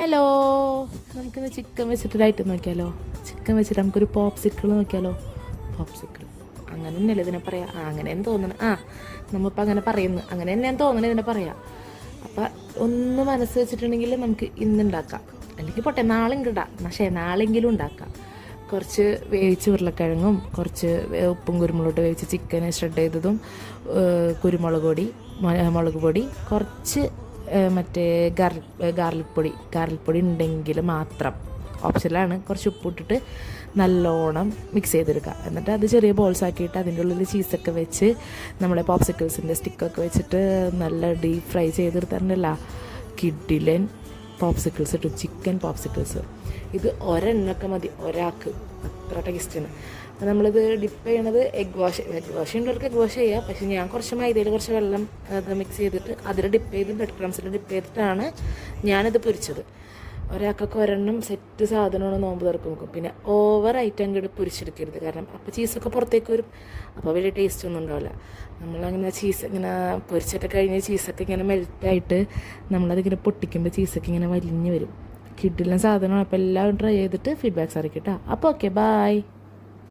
Hello, നമുക്കിന്ന് chicken വെച്ചിട്ടൊരു item നോക്കിയാലോ? ചിക്കൻ വെച്ചിട്ട് നമുക്കൊരു പോപ്സിക്കിൾ നോക്കിയാലോ? പോപ്സിക്കിൾ അങ്ങനെ തന്നെയല്ലേ ഇതിനെ പറയാം? അങ്ങനെയെന്ന് തോന്നുന്നു. നമ്മളിപ്പോൾ അങ്ങനെ പറയുന്നു, അങ്ങനെ തന്നെയാണ് തോന്നുന്നത് ഇതിനെ പറയാം. അപ്പം ഒന്ന് മനസ്സ് വെച്ചിട്ടുണ്ടെങ്കിൽ നമുക്ക് ഇന്നുണ്ടാക്കാം, അല്ലെങ്കിൽ പോട്ടെ നാളെങ്കിലും നാളെങ്കിലും ഉണ്ടാക്കാം. കുറച്ച് വേവിച്ച് ഉരുളക്കിഴങ്ങും കുറച്ച് ഉപ്പും കുരുമുളകും വേവിച്ച് ചിക്കൻ ഷ്രെഡ് ചെയ്തതും, മുളക് പൊടി, കുറച്ച് മറ്റേ ഗാർലിക് പൊടി ഉണ്ടെങ്കിൽ മാത്രം, ഓപ്ഷനിലാണ്. കുറച്ച് ഉപ്പിട്ടിട്ട് നല്ലോണം മിക്സ് ചെയ്തെടുക്കുക. എന്നിട്ട് അത് ചെറിയ ബോൾസ് ആക്കിയിട്ട് അതിൻ്റെ ഉള്ളിൽ ചീസൊക്കെ വെച്ച് നമ്മളെ പോപ്സിക്കിൾസിൻ്റെ സ്റ്റിക്കൊക്കെ വെച്ചിട്ട് നല്ല ഡീപ്പ് ഫ്രൈ ചെയ്തെടുത്തിട്ടുണ്ടല്ല, കിഡിലൻ പോപ്സിക്കിൾസ് കിട്ടും. ചിക്കൻ പോപ്സിക്കിൾസ് ഇത് ഒരെണ്ണമൊക്കെ മതി ഒരാൾക്ക്, അത്ര ടേസ്റ്റാണ്. അപ്പോൾ നമ്മളിത് ഡിപ്പ് ചെയ്യണത് എഗ് വാഷ് ഉള്ളവർക്ക് എഗ് വാഷ് ചെയ്യുക. പക്ഷേ ഞാൻ കുറച്ച് മൈദയിൽ കുറച്ച് വെള്ളം അത് മിക്സ് ചെയ്തിട്ട് അതിൽ ഡിപ്പ് ചെയ്ത് ബ്രെഡ് ക്രംസിൽ ഡിപ്പ് ചെയ്തിട്ടാണ് ഞാനിത് പൊരിച്ചത്. ഒരാൾക്കൊക്കെ ഒരെണ്ണം സെറ്റ് സാധനമാണ് നോമ്പ് തുറക്കും വെക്കും. പിന്നെ ഓവർ ഐറ്റം അങ്ങോട്ട് പൊരിച്ചെടുക്കരുത്, കാരണം അപ്പോൾ ചീസൊക്കെ പുറത്തേക്ക് വരും, അപ്പോൾ വലിയ ടേസ്റ്റ് ഒന്നും ഉണ്ടാവില്ല. നമ്മളങ്ങനെ ചീസ് ഇങ്ങനെ പൊരിച്ചിട്ട് കഴിഞ്ഞ് ചീസൊക്കെ ഇങ്ങനെ മെൽറ്റായിട്ട് നമ്മളതിങ്ങനെ പൊട്ടിക്കുമ്പോൾ ചീസൊക്കെ ഇങ്ങനെ വലിഞ്ഞ് വരും. കിഡിലും സാധനമാണ്. അപ്പോൾ എല്ലാവരും ട്രൈ ചെയ്തിട്ട് ഫീഡ്ബാക്ക്സ് അറിയിക്കട്ടോ. അപ്പോൾ ഓക്കെ, ബൈ.